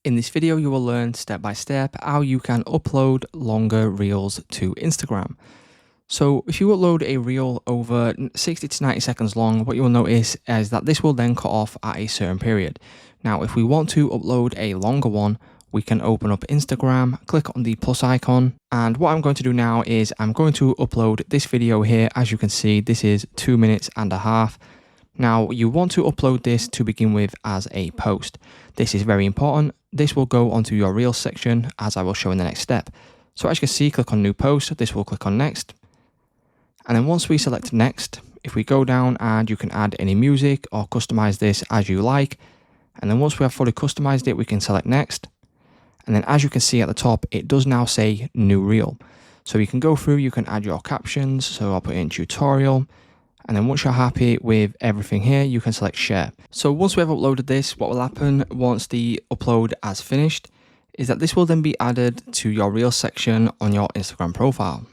In this video, you will learn step by step how you can upload longer reels to Instagram. So if you upload a reel over 60 to 90 seconds long, what you will notice is that this will then cut off at a certain period. Now, if we want to upload a longer one, we can open up Instagram, click on the plus icon. And what I'm going to do now is I'm going to upload this video here. As you can see, this is 2 minutes and a half. Now, you want to upload this to begin with as a post. This is very important. This will go onto your Reels section, as I will show in the next step. So as you can see, click on New Post. This will click on Next. And then once we select Next, if we go down and you can add any music or customize this as you like. And then once we have fully customized it, we can select Next. And then as you can see at the top, it does now say New Reel. So you can go through, you can add your captions. So I'll put in tutorial. And then once you're happy with everything here, you can select share. So once we have uploaded this, what will happen once the upload has finished is that this will then be added to your Reels section on your Instagram profile.